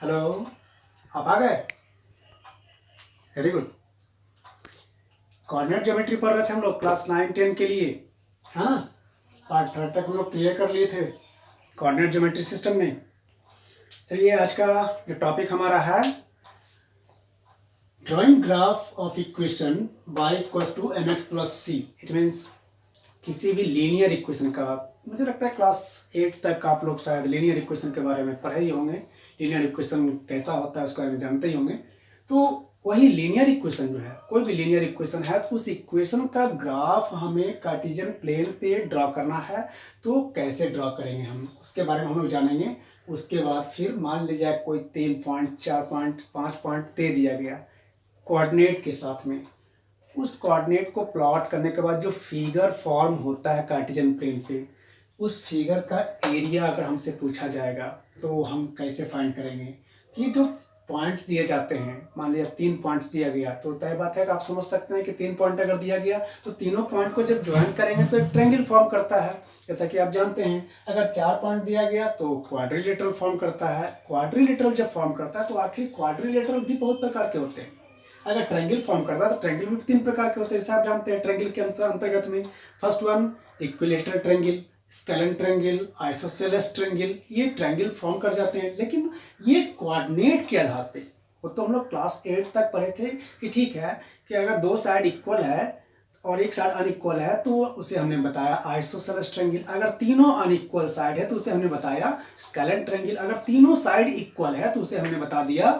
Hello, आप आ गए। Very good. Coordinate geometry पढ़ रहे थे हम लोग क्लास 9-10 के लिए, है ना। पार्ट 3 तक हम लोग क्लियर कर लिए थे कोऑर्डिनेट ज्योमेट्री सिस्टम में। चलिए आज का जो टॉपिक हमारा है drawing graph of equation y equals to mx plus c. It means किसी भी लीनियर इक्वेशन का, मुझे लगता है क्लास 8 तक आप लोग शायद लीनियर इक्वेशन के बारे में पढ़े ही होंगे। लीनियर इक्वेशन कैसा होता है उसके बारे में जानते ही होंगे। तो वही लीनियर इक्वेशन जो है, कोई भी लीनियर इक्वेशन है तो उस इक्वेशन का ग्राफ हमें कार्टेशियन प्लेन पे ड्रॉ करना है। तो कैसे ड्रॉ करेंगे हम, उसके बारे में हम लोग जानेंगे। उसके बाद फिर मान लीजिए कोई 3 पॉइंट 4 पॉइंट 5 पॉइंट दे दिया गया कोऑर्डिनेट के साथ में, उस कोऑर्डिनेट को प्लॉट करने के बाद जो फिगर फॉर्म होता है कार्टेशियन प्लेन पे, उस फिगर का एरिया अगर हमसे पूछा जाएगा तो हम कैसे फाइंड करेंगे। ये जो पॉइंट्स दिए जाते हैं, मान लिया 3 पॉइंट्स दिया गया तो तय बात है कि आप समझ सकते हैं कि 3 पॉइंट अगर दिया गया तो तीनों पॉइंट को जब ज्वाइन करेंगे तो एक ट्रायंगल फॉर्म करता है। जैसा कि आप जानते हैं अगर 4 पॉइंट दिया गया तो क्वाड्रिलेटरल फॉर्म करता है। क्वाड्रिलेटरल जब फॉर्म करता है तो आखिर क्वाड्रिलेटरल भी बहुत प्रकार के होते हैं। अगर ट्रायंगल फॉर्म करता है तो ट्रायंगल भी 3 प्रकार के होते हैं, जैसे आप जानते हैं ट्रायंगल के अंतर्गत में first one equilateral triangle, scalene triangle, isosceles triangle, ये ट्रायंगल फॉर्म कर जाते हैं। लेकिन ये कोऑर्डिनेट के आधार पे, वो तो हम लोग क्लास 8 तक पढ़े थे कि ठीक है कि अगर 2 साइड इक्वल है और एक साइड अनइक्वल है तो उसे हमने बताया आइसोसेलेस ट्रायंगल। अगर तीनों अनइक्वल साइड है तो उसे हमने बताया स्केलेन ट्रायंगल। अगर तीनों साइड इक्वल है तो उसे हमने बता दिया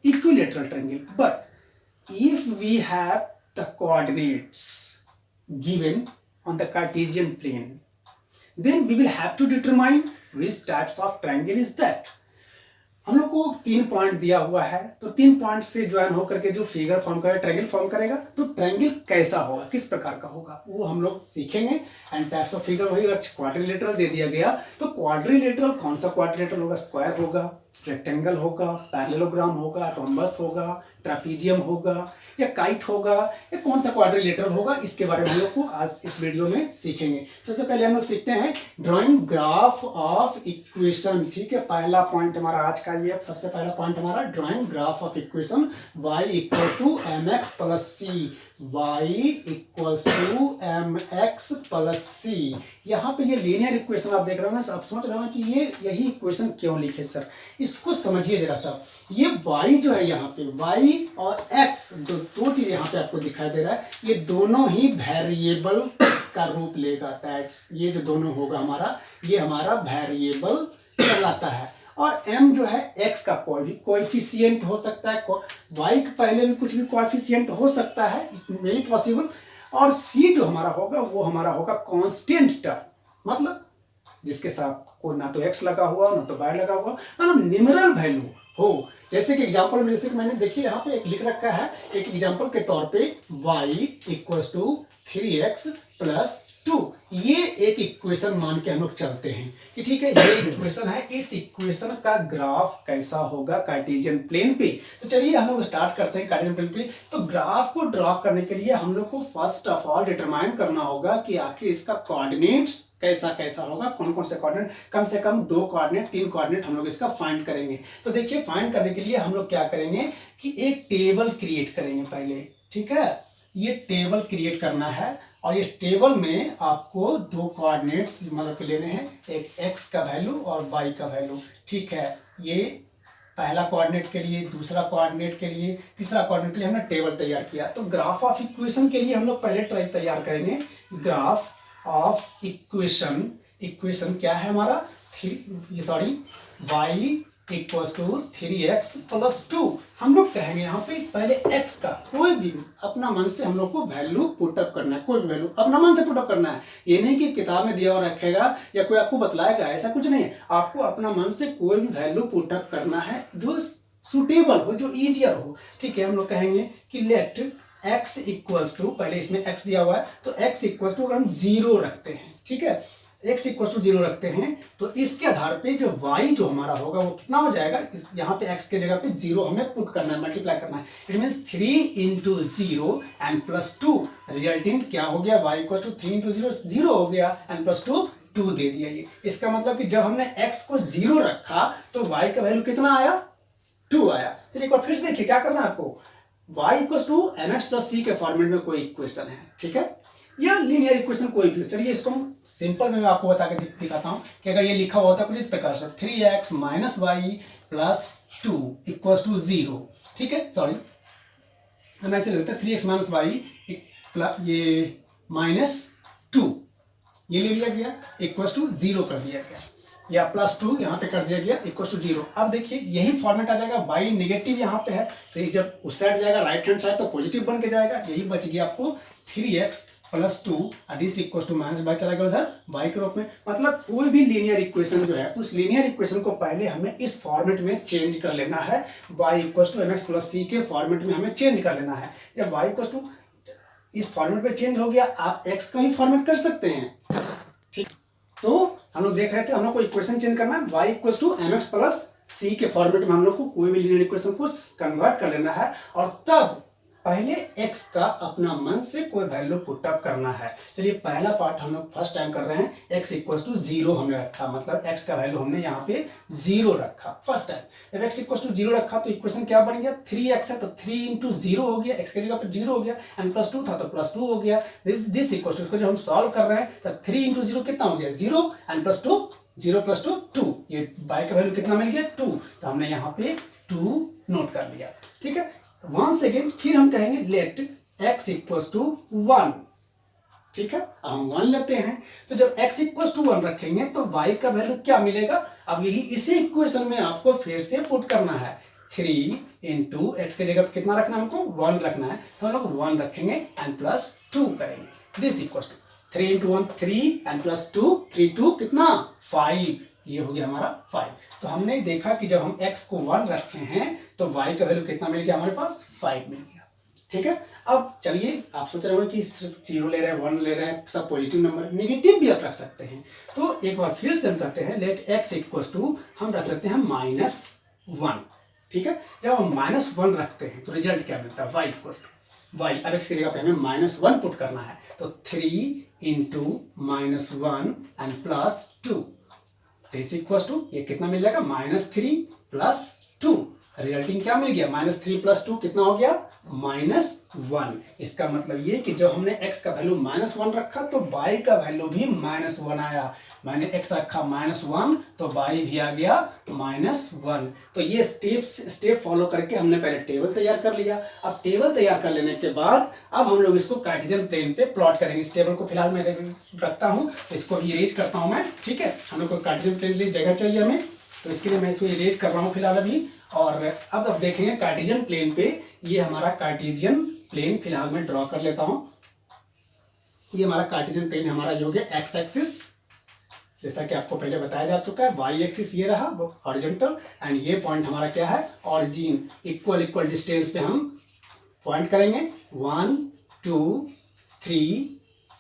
equilateral triangle. But if we have the coordinates given on the Cartesian plane, then we will have to determine which types of triangle is that. हम लोग को 3 पॉइंट दिया हुआ है तो 3 पॉइंट से ज्वाइन होकर के जो फिगर फॉर्म करेगा, ट्रायंगल फॉर्म करेगा, तो ट्रायंगल कैसा होगा, किस प्रकार का होगा, वो हम लोग सीखेंगे। एंड टाइप्स ऑफ फिगर वही, अगर क्वाड्रिलेटरल दे दिया गया तो क्वाड्रिलेटरल कौन सा क्वाड्रिलेटरल होगा, स्क्वायर होगा, रेक्टेंगल होगा, पैरेललोग्राम होगा, रोम्बस होगा, ट्रापीजियम होगा या काइट होगा, या कौन सा क्वाड्रिलेटरल होगा, इसके बारे में हम लोग को आज इस वीडियो में सीखेंगे। सबसे पहले हम लोग सीखते हैं ड्राइंग ग्राफ ऑफ इक्वेशन। ठीक है, पहला पॉइंट हमारा आज का ये, सबसे पहला पॉइंट हमारा drawing graph of equation y equals to mx plus C. y equals to mx plus C. यहाँ पे ये लीनियर इक्वेशन आप देख रहे हो ना, आप सोच रहे हो कि ये यही इक्वेशन क्यों लिखे सर, इसको समझिए जरा सा। ये y जो है यहाँ पे, y और x जो दो चीज यहाँ पे आपको दिखाई दे रहा है, ये दोनों ही वेरिएबल का रूप लेगा। दैट्स, ये जो दोनों होगा हमारा, ये हमारा वेरिएबल कहलाता है। और m जो है x का कोई भी कोएफिशिएंट हो सकता है, y के पहले भी कुछ भी कोएफिशिएंट हो सकता है, वेरी पॉसिबल। और c जो हमारा होगा वो हमारा होगा कांस्टेंट टर्म, मतलब जिसके साथ कोई ना तो x लगा हुआ ना तो y लगा हुआ, मतलब न्यूमेरल वैल्यू हो। जैसे कि एग्जांपल में, जैसे कि मैंने देखिए यहाँ पे एक लिख रखा है, एक एग्जांपल के तौर पे y equals to 3x plus 2। ये एक इक्वेशन मान के हम लोग चलते हैं कि ठीक है ये इक्वेशन है, इस इक्वेशन का ग्राफ कैसा होगा कार्टेशियन प्लेन पे। तो चलिए हम लोग स्टार्ट करते हैं कार्टेशियन प्लेन पे। तो ग्राफ को ड्रॉ करने के लिए हम लोग को फर्स्ट ऑफ ऑल डिटरमाइन करना होगा कि आखिर इसका कोऑर्डिनेट्स कैसा कैसा होगा, कौन कौन से कोऑर्डिनेट, कम से कम 2 कोऑर्डिनेट 3 कोऑर्डिनेट हम लोग इसका फाइंड करेंगे। तो देखिए फाइंड करने के लिए हम लोग क्या करेंगे कि एक टेबल क्रिएट करेंगे पहले। ठीक है, ये टेबल क्रिएट करना है और इस टेबल में आपको 2 कोऑर्डिनेट्स मतलब लेने हैं, एक x का वैल्यू और y का वैल्यू। ठीक है, ये पहला कोऑर्डिनेट के लिए, दूसरा कोऑर्डिनेट के लिए, तीसरा कोऑर्डिनेट के लिए हमने टेबल तैयार किया। तो ग्राफ ऑफ इक्वेशन के लिए हम लोग पहले तैयार करेंगे ग्राफ ऑफ इक्वेशन। इक्वेशन क्या है हमारा, y equals to 3x plus 2। हम लोग कहेंगे यहाँ पे पहले x का कोई भी अपना मन से हम लोग को वैल्यू पुटअप करना है, कोई भी वैल्यू अपना मन से पुटअप करना है। ये नहीं कि किताब में दिया हुआ रखेगा या कोई आपको बतलाएगा, ऐसा कुछ नहीं है। आपको अपना मन से कोई भी वैल्यू पुटअप करना है जो सुटेबल हो, जो ईजियर हो। ठीक है, हम लोग कहेंगे कि लेट x इक्वल्स टू, पहले इसमें x दिया हुआ है तो x इक्वल्स टू हम 0 रखते हैं। ठीक है, x इक्वल्स टू 0 रखते हैं तो इसके आधार पे जो y जो हमारा होगा वो कितना हो जाएगा, इस यहाँ पे x के जगह पे 0 हमें पुट करना है, मल्टीप्लाई करना है। It means 3 into 0 and plus 2, resulting क्या हो गया, y इक्वल्स टू 3 इंटू 0 0 हो गया एंड प्लस 2 2 दे दिया। ये इसका मतलब कि जब हमने x को 0 रखा तो y का वैल्यू कितना आया, 2 आया। चलिए एक बार फिर से देखिए क्या करना है आपको, y equal to mx plus c के फॉर्मेट में कोई इक्वेशन है, ठीक है, या लीनियर इक्वेशन कोई भी। चलिए इसको हम सिंपल में मैं आपको बता के दिखाता हूँ कि अगर ये लिखा हुआ होता है कुछ इस प्रकार से 3x minus y plus 2 equal to 0, ठीक है, सॉरी हम ऐसे लिखते हैं 3x माइनस वाई ये माइनस 2 ये ले लिया गया इक्वल टू 0 कर दिया गया, या प्लस 2 यहाँ पे कर दिया गया इक्वल टू 0। अब देखिए यही फॉर्मेट आ जाएगा, y नेगेटिव यहाँ पे है तो ये जब उस साइड जाएगा राइट हैंड साइड तो पॉजिटिव बन के जाएगा, यही बच गया आपको 3x plus 2 this equal to minus y चला गया उधर y के रूप में। मतलब कोई भी लीनियर इक्वेशन जो है उस लीनियर इक्वेशन को पहले हमें इस फॉर्मेट में चेंज कर लेना है, y equal to mx plus c के फॉर्मेट में हमें चेंज कर लेना है। जब y इक्वल टू इस फॉर्मेट पे चेंज हो गया आप x का ही फॉर्मेट कर सकते हैं, ठीक। तो हम लोग देख रहे थे हम लोग को इक्वेशन चेंज करना है, y equal to mx plus c के फॉर्मेट में हम लोग को कोई भी लीनियर इक्वेशन को कन्वर्ट कर लेना है और तब पहले x का अपना मन से कोई वैल्यू पुट अप करना है। चलिए पहला पार्ट हम लोग फर्स्ट टाइम कर रहे हैं, x इक्वल टू 0 हमने रखा, मतलब x का वैल्यू हमने यहाँ पे 0 रखा फर्स्ट टाइम। जब x इक्वल टू 0 रखा तो इक्वेशन क्या बन गया, 3x है तो 3 इंटू 0 हो गया, x की जगह पर 0 हो गया, एंड प्लस 2 था तो प्लस 2 हो गया। दिस इक्वल टू उसको जब हम सॉल्व कर रहे हैं तो 3 इंटू 0 कितना हो गया 0, एंड प्लस 2 0 प्लस 2 2, ये y का वैल्यू कितना मिल गया 2, तो हमने यहाँ पे 2 नोट कर लिया, ठीक है। वंस अगेन फिर हम कहेंगे लेट x इक्वल्स टू 1, ठीक है, हम 1 लेते हैं तो जब x इक्वल्स टू 1 रखेंगे तो y का वैल्यू क्या मिलेगा। अब यही इसी इक्वेशन में आपको फिर से पुट करना है, 3 इंटू एक्स की जगह कितना रखना है हमको 1 रखना है, तो हम लोग 1 रखेंगे एंड प्लस 2 करेंगे। This equals to 3 into 1 3 and plus 2 3 2 कितना 5, ये हो गया हमारा 5। तो हमने देखा कि जब हम x को 1 रखे हैं तो y का वैल्यू कितना मिल गया हमारे पास 5 मिल गया, ठीक है। अब चलिए आप सोच रहे हो कि सिर्फ 0 ले रहे हैं 1 ले रहे हैं, सब पॉजिटिव नंबर, नेगेटिव भी आप रख सकते हैं। तो एक बार फिर से हम कहते हैं लेट x इक्वल्स टू हम रख लेते हैं -1, ठीक है। जब हम -1 रखते हैं तो रिजल्ट क्या मिलता है y इक्वल्स टू y, अब x की जगह पे हमें -1 पुट करना है तो 3 into -1 and plus 2 this equals to ये कितना मिल जाएगा -3 प्लस 2, रिजल्टिंग क्या मिल गया -3 प्लस 2 कितना हो गया -1। इसका मतलब ये कि जब हमने x का वैल्यू -1 रखा तो y का वैल्यू भी -1 आया, मैंने x रखा -1 तो y भी आ गया -1। तो ये स्टेप फॉलो करके हमने पहले टेबल तैयार कर लिया। अब टेबल तैयार कर लेने के बाद अब हम लोग इसको कार्टेशियन प्लेन पे प्लॉट करेंगे। इस टेबल को फिलहाल मैं रखता हूँ, इसको इरेज करता हूँ मैं, ठीक है। हम लोग को कार्टेशियन प्लेन के लिए जगह चाहिए हमें, तो इसके लिए मैं इसको इरेज कर रहा हूँ फिलहाल अभी। और अब देखेंगे कार्टेशियन प्लेन पे, ये हमारा कार्टेशियन प्लेन फिलहाल मैं ड्रॉ कर लेता हूँ। ये हमारा कार्टेशियन प्लेन हमारा जो हो गया एक्स एक्सिस, जैसा कि आपको पहले बताया जा चुका है, वाई एक्सिस ये रहा हॉरिजॉन्टल, एंड ये पॉइंट हमारा क्या है ऑरिजिन, इक्वल डिस्टेंस पे हम पॉइंट करेंगे 1 2 3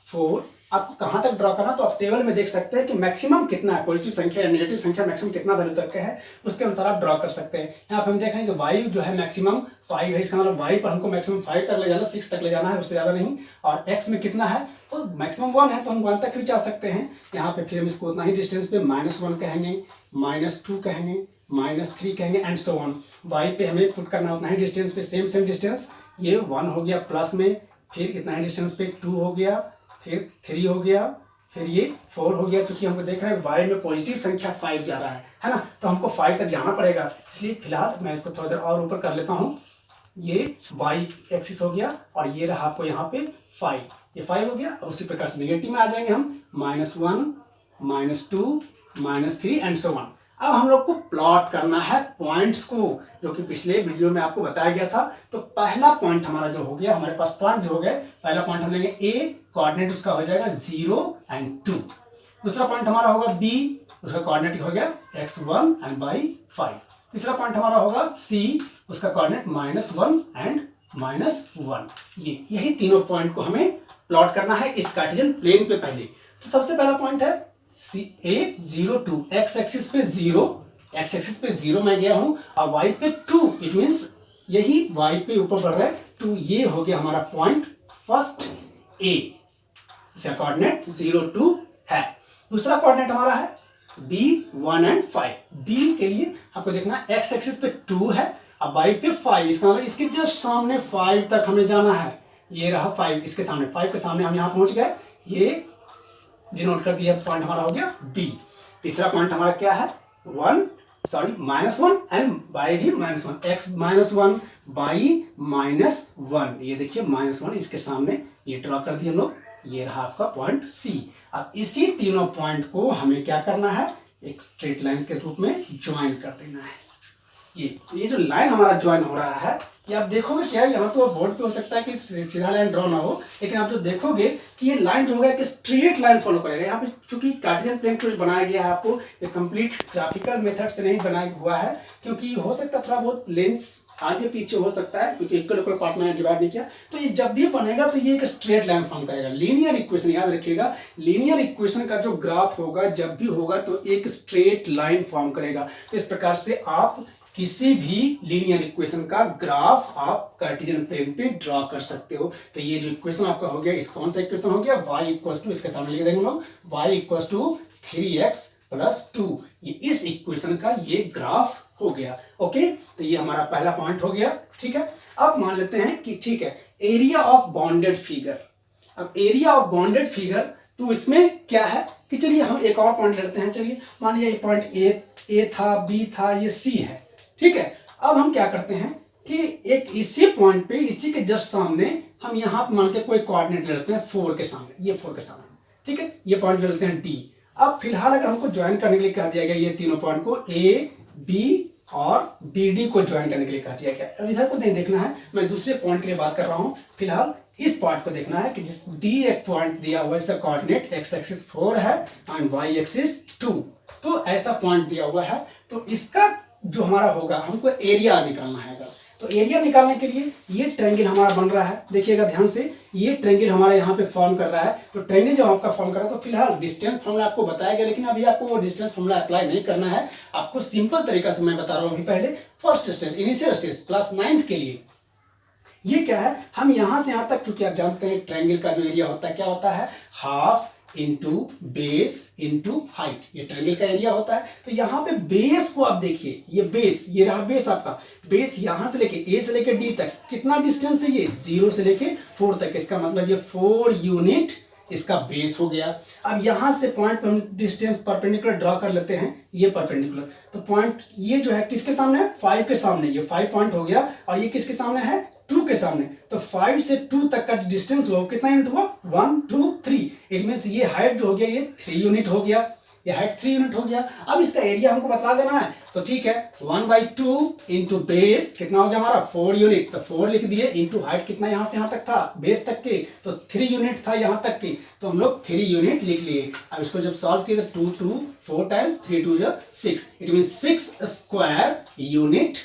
4। आपको कहाँ तक ड्रॉ करना तो आप टेबल में देख सकते हैं कि मैक्सिमम कितना है, पॉजिटिव संख्या या नेगेटिव संख्या मैक्सिमम कितना वैल्यू तक का है, उसके अनुसार आप ड्रॉ कर सकते हैं। यहाँ पे हम देख रहे हैं कि वाई जो है मैक्सिमम 5 है, इसका मतलब वाई पर हमको मैक्सिमम 5 तक ले जाना, 6 तक ले जाना है, उससे ज़्यादा नहीं। और एक्स में कितना है तो मैक्सिमम 1 है तो हम 1 तक भी जा सकते हैं। यहाँ पे फिर हम इसको उतना ही डिस्टेंस पे -1 कहेंगे, -2 कहेंगे, -3 कहेंगे एंड सो ऑन। वाई पे हमें पुट करना उतना ही डिस्टेंस पे, सेम डिस्टेंस, ये 1 हो गया प्लस में, फिर इतना ही डिस्टेंस पे 2 हो गया, फिर 3 हो गया, फिर ये 4 हो गया। क्योंकि हमको देख रहे हैं वाई में पॉजिटिव संख्या 5 जा रहा है ना, तो हमको 5 तक जाना पड़ेगा। इसलिए फिलहाल मैं इसको थोड़ा देर और ऊपर कर लेता हूँ। ये वाई एक्सिस हो गया और ये रहा आपको यहाँ पे 5, ये 5 हो गया। और उसी प्रकार से नेगेटिव में आ जाएंगे हम -1 -2 -3 एंड सो ऑन। अब हम लोग को प्लॉट करना है पॉइंट्स को, जो कि पिछले वीडियो में आपको बताया गया था। तो पहला पॉइंट हमारा जो हो गया, हमारे पास पॉइंट जो हो गए, पहला पॉइंट हम लेंगे A, कोऑर्डिनेट उसका हो जाएगा 0 एंड 2। दूसरा पॉइंट हमारा होगा B, उसका कोऑर्डिनेट हो गया x1 एंड y5। तीसरा पॉइंट हमारा होगा C, उसका कोऑर्डिनेट -1 एंड -1। यही तीनों पॉइंट को हमें प्लॉट करना है इस कार्टेशियन प्लेन पे पहले। तो सबसे पहला पॉइंट है A 0 2, x एक्सिस पे 0, x एक्सिस पे 0 मैं गया हूं और y पे 2, इट मींस यही y पे ऊपर बढ़ रहा है 2। ये हो गया हमारा पॉइंट फर्स्ट A, इसका कोऑर्डिनेट 0 2 है। दूसरा कोऑर्डिनेट हमारा है B 1 एंड 5। B के लिए आपको देखना x एक्सिस पे 2 है अब बाई पे 5, इसका मतलब इसके जस्ट सामने 5 तक हमें जाना है। ये रहा 5, इसके सामने 5 के सामने हम यहाँ पहुंच गए। ये डिनोट कर दिया, पॉइंट हमारा हो गया बी। तीसरा पॉइंट हमारा क्या है, -1 एंड बाई भी -1, x -1 बाई -1, ये देखिए -1 इसके सामने ये ड्रॉ कर दिया हम लोग। ये रहा आपका पॉइंट सी। अब इसी तीनों पॉइंट को हमें क्या करना है, एक स्ट्रेट लाइन के रूप में ज्वाइन कर देना है। ये जो लाइन हमारा ज्वाइन हो रहा है, ये आप देखोगे क्या, यहाँ तो बोर्ड पे हो सकता है कि सीधा लाइन ड्रॉ ना हो, लेकिन आप जो देखोगे कि ये लाइन जो होगा एक स्ट्रेट लाइन फॉलो करेगा। यहाँ पे चूंकि कार्टेशियन प्लेन को बनाया गया है, आपको ये कंप्लीट ग्राफिकल मेथड से नहीं बनाया हुआ है, क्योंकि हो सकता है थोड़ा बहुत लेंस आगे पीछे हो सकता है, क्योंकि इक्वल पार्ट में डिवाइड नहीं किया। तो ये जब भी बनेगा तो ये एक स्ट्रेट लाइन फॉर्म करेगा। लीनियर इक्वेशन याद रखिएगा, लीनियर इक्वेशन का जो ग्राफ होगा जब भी होगा तो एक स्ट्रेट लाइन फॉर्म करेगा। तो इस प्रकार से आप किसी भी लीनियर इक्वेशन का ग्राफ आप कार्टेशियन प्लेन पे ड्रॉ कर सकते हो। तो ये जो इक्वेशन आपका हो गया, इस कौन सा इक्वेशन हो गया, y इक्वल टू, इसके सामने लिख देंगे हम लोग, y इक्वल टू 3x + 2, ये इस इक्वेशन का ये ग्राफ हो गया। ओके, तो ये हमारा पहला पॉइंट हो गया। ठीक है, अब मान लेते हैं कि ठीक है, एरिया ऑफ बाउंडेड फिगर। अब एरिया ऑफ बाउंडेड फिगर, तो इसमें क्या है कि चलिए हम एक और पॉइंट लेते हैं। चलिए मान लिया ये पॉइंट ए था, बी था, ये सी है। ठीक है, अब हम क्या करते हैं कि एक इसी पॉइंट पे, इसी के जस्ट सामने हम यहाँ पे मान के कोई कोऑर्डिनेट ले लेते हैं 4 के सामने, ये 4 के सामने। ठीक है, ये पॉइंट ले लेते हैं डी। अब फिलहाल अगर हमको ज्वाइन करने के लिए कह दिया गया ये तीनों पॉइंट को, ए बी और बी डी को ज्वाइन करने के लिए कह दिया गया। अब इधर को नहीं देखना है, मैं दूसरे पॉइंट के लिए बात कर रहा हूँ। फिलहाल इस पॉइंट को देखना है कि जिस डी एक पॉइंट दिया हुआ है, इसका कोऑर्डिनेट एक्स एक्सिस 4 है एंड वाई एक्सिस 2, तो ऐसा पॉइंट दिया हुआ है। तो इसका जो हमारा होगा, हमको एरिया निकालना है। तो एरिया निकालने के लिए ये ट्रायंगल हमारा बन रहा है, देखिएगा ध्यान से, ये ट्रायंगल हमारा यहाँ पे फॉर्म कर रहा है। तो ट्रायंगल जब आपका फॉर्म कर रहा है, तो फिलहाल डिस्टेंस फॉर्मूला आपको बताया गया, लेकिन अभी आपको वो डिस्टेंस फॉर्मूला अप्लाई नहीं करना है। आपको सिंपल तरीका से मैं बता रहा हूँ अभी पहले, first stage, initial stage, class 9th के लिए। ये क्या है, हम यहाँ से यहाँ तक, चूंकि आप जानते हैं ट्रायंगल का जो एरिया होता है क्या होता है, half into base into height, ये ट्रायंगल का एरिया होता है। तो यहाँ पे बेस को आप देखिए, ये बेस, ये रहा बेस आपका। बेस यहाँ से लेके ए से लेके डी तक कितना डिस्टेंस है, ये 0 से लेके 4 तक, इसका मतलब ये 4 यूनिट इसका बेस हो गया। अब यहाँ से पॉइंट पे हम डिस्टेंस परपेंडिकुलर ड्रॉ कर लेते हैं, ये परपेंडिकुलर। तो पॉइंट ये जो है किसके सामने है, 5 के सामने, ये 5 पॉइंट हो गया, और ये किसके सामने है, 2 के सामने। तो 5 से 2 तक का डिस्टेंस हुआ, कितना यूनिट हुआ, 1 2 3। इट मींस ये हाइट जो हो गया, ये 3 यूनिट हो गया, ये हाइट 3 यूनिट हो गया। अब इसका एरिया हमको बता देना है, तो ठीक है, 1/2 इंटू बेस कितना हो गया हमारा, 4 यूनिट। तो 4 लिख दिए, इंटू हाइट कितना यहाँ से यहाँ तक था, बेस तक के, तो 3 यूनिट था यहाँ तक की, तो हम लोग 3 यूनिट लिख लिए। अब इसको जब सॉल्व किए तो 2 2 4 times 3 2 6, it mean 6 square unit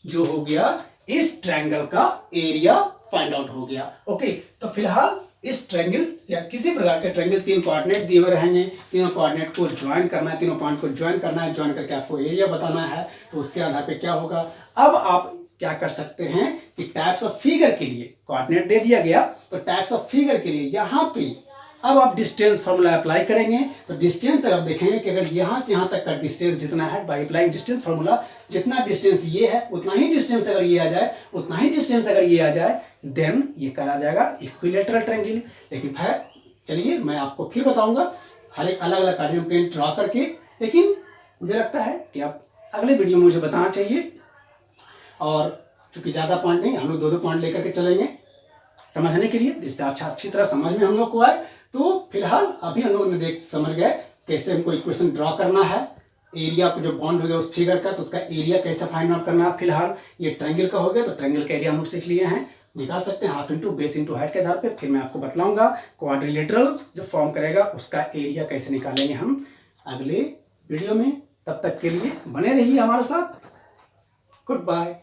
जो हो गया, इस ट्रायंगल का एरिया फाइंड आउट हो गया। ओके, तो फिलहाल इस ट्रायंगल या किसी प्रकार के ट्रायंगल, 3 कोऑर्डिनेट दिए हुए रहेंगे, तीनों कोऑर्डिनेट को ज्वाइन करना है, तीनों पॉइंट को ज्वाइन करना है, ज्वाइन करके आपको एरिया बताना है। तो उसके आधार पे क्या होगा, अब आप क्या कर सकते हैं कि टाइप्स ऑफ फिगर के लिए कोऑर्डिनेट दे दिया गया, तो टाइप्स ऑफ फिगर के लिए यहाँ पे अब आप डिस्टेंस फार्मूला अप्लाई करेंगे। तो डिस्टेंस अगर देखेंगे कि अगर यहाँ से यहाँ तक का डिस्टेंस जितना है, बाय अप्लाइंग डिस्टेंस फार्मूला, जितना डिस्टेंस ये है उतना ही डिस्टेंस अगर ये आ जाए, उतना ही डिस्टेंस अगर ये आ जाए, देन ये कहा जाएगा इक्विलैटरल ट्रायंगल। लेकिन फिर चलिए मैं आपको फिर बताऊंगा हर एक अलग अलग कार्टेशियन प्लेन ड्रॉ करके, लेकिन मुझे लगता है कि आप अगले वीडियो में मुझे बताना चाहिए। और चूंकि ज़्यादा पॉइंट नहीं, हम लोग 2-2 पॉइंट लेकर के चलेंगे समझने के लिए, जिससे अच्छी तरह समझ में हम लोग को आए। तो फिलहाल अभी हम लोग ने समझ गए कैसे हमको इक्वेशन ड्रॉ करना है, एरिया को जो बॉन्ड हो गया उस फिगर का, तो उसका एरिया कैसे फाइंड आउट करना है। फिलहाल ये ट्रायंगल का हो गया, तो ट्रायंगल का एरिया हम लोग सीख लिए हैं, निकाल सकते हैं half into base into height के आधार पे। फिर मैं आपको बतलाऊंगा क्वाड्रिलेटरल जो फॉर्म करेगा उसका एरिया कैसे निकालेंगे हम अगले वीडियो में। तब तक के लिए बने रहिए हमारे साथ। Good bye.